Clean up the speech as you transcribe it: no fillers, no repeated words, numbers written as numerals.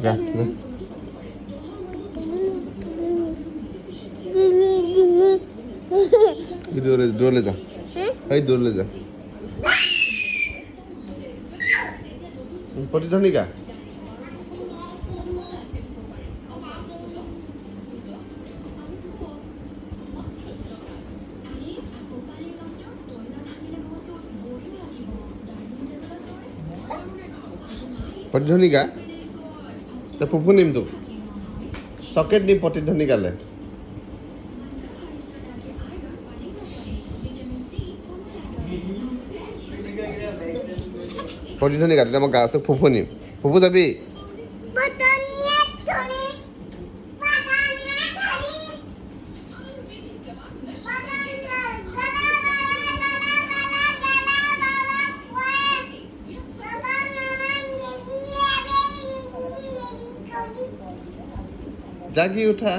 যা দৌড়লে যা এই দৌড়লে যা প্ৰতিধ্বনিকা প্ৰতিধ্বনিকা তে ফুফু নিম তোক চকেট দিম প্ৰতিধ্বনিকালে প্ৰতিধ্বনিকা তেতিয়া মই গাটো ফুফু নিম ফুফু যাবি জাগি উঠা